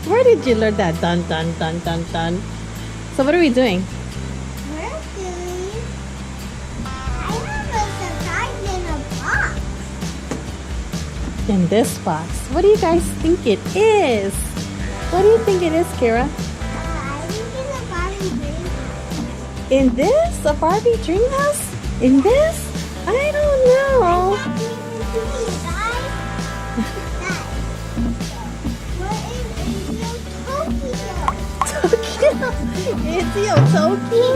Where did you learn that? Dun dun dun dun dun. So what are we doing? We're doing. I have a surprise in a box. In this box. What do you guys think it is? What do you think it is, Kirra? I think it's a Barbie dream house. In this? A Barbie dream house? In this? I don't know. Tokyo. Tokyo.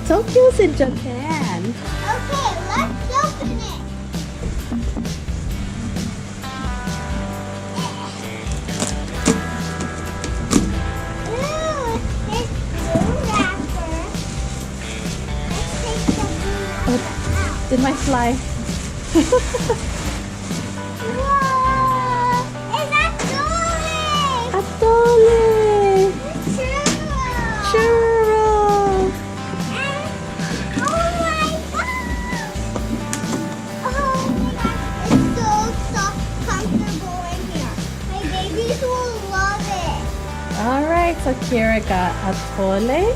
Tokyo's in Japan. Okay, let's open it. Ooh, it's blue wrapper. Let's take the blue wrapper out. Did my fly? Whoa! It's Atoley! Atoley! Churro! Churro! Oh my gosh, it's so comfortable in here. My babies will love it. Alright, so Kirra got Atoley.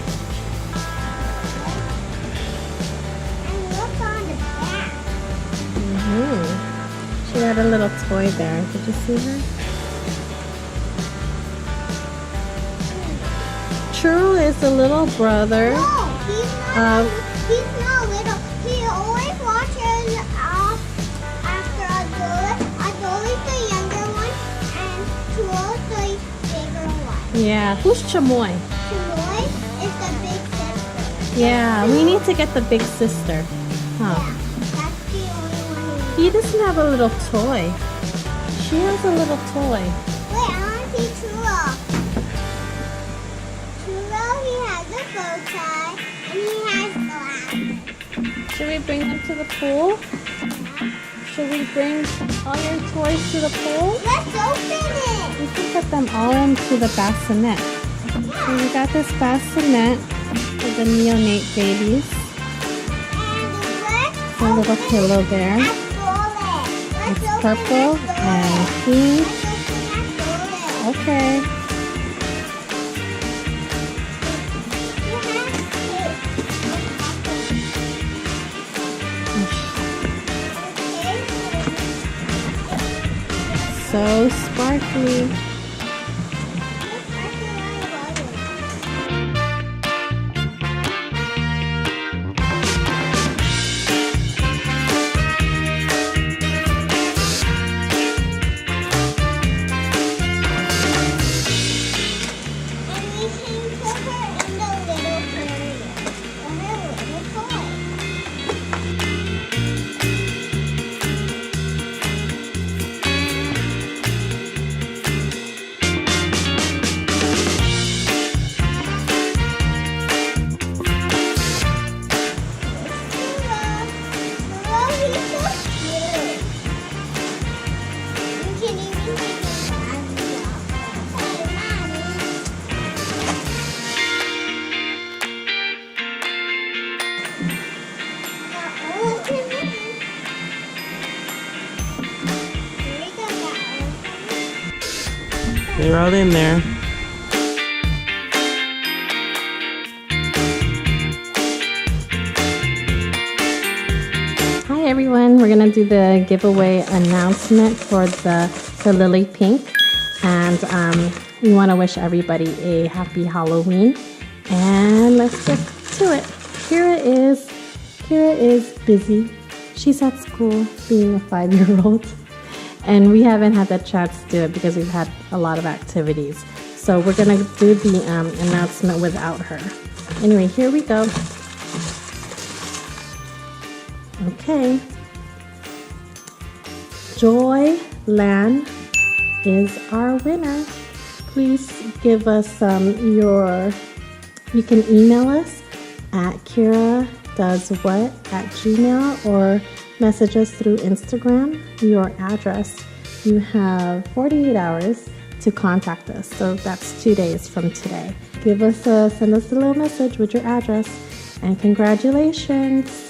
And look on the back. She got a little toy there. Did you see her? Churro is the little brother. No, he's not little. He always watches after Atoley. Atoley's the younger one, and Churro's the bigger one. Yeah, who's Chamoy? Chamoy is the big sister. Yeah, we need to get the big sister. Huh. Yeah, that's the only one we He need. doesn't have a little toy. She has a little toy. Wait, I want to see Churro. Churro, he has a bow tie, and he has glasses. Should we bring them to the pool? Should we bring all your toys to the pool? Let's open it. We can put them all into the bassinet. So we got this bassinet for the neonate babies. And let's A little open pillow there. Atoley. Let's It's open purple Atoley. and pink. Let's open Atoley. Okay. So sparkly. They're all in there. Hi everyone, we're gonna do the giveaway announcement for the Lili Pink, and we want to wish everybody a happy Halloween. And let's get to it. Kirra is busy. She's at school being a 5-year-old. And we haven't had the chance to do it because we've had a lot of activities. So we're gonna do the announcement without her. Anyway, here we go. Okay. Joy Lan is our winner. Please give us you can email us at kirradoeswhat@gmail or message us through Instagram, your address. You have 48 hours to contact us, so that's 2 days from today. Send us a little message with your address, and congratulations.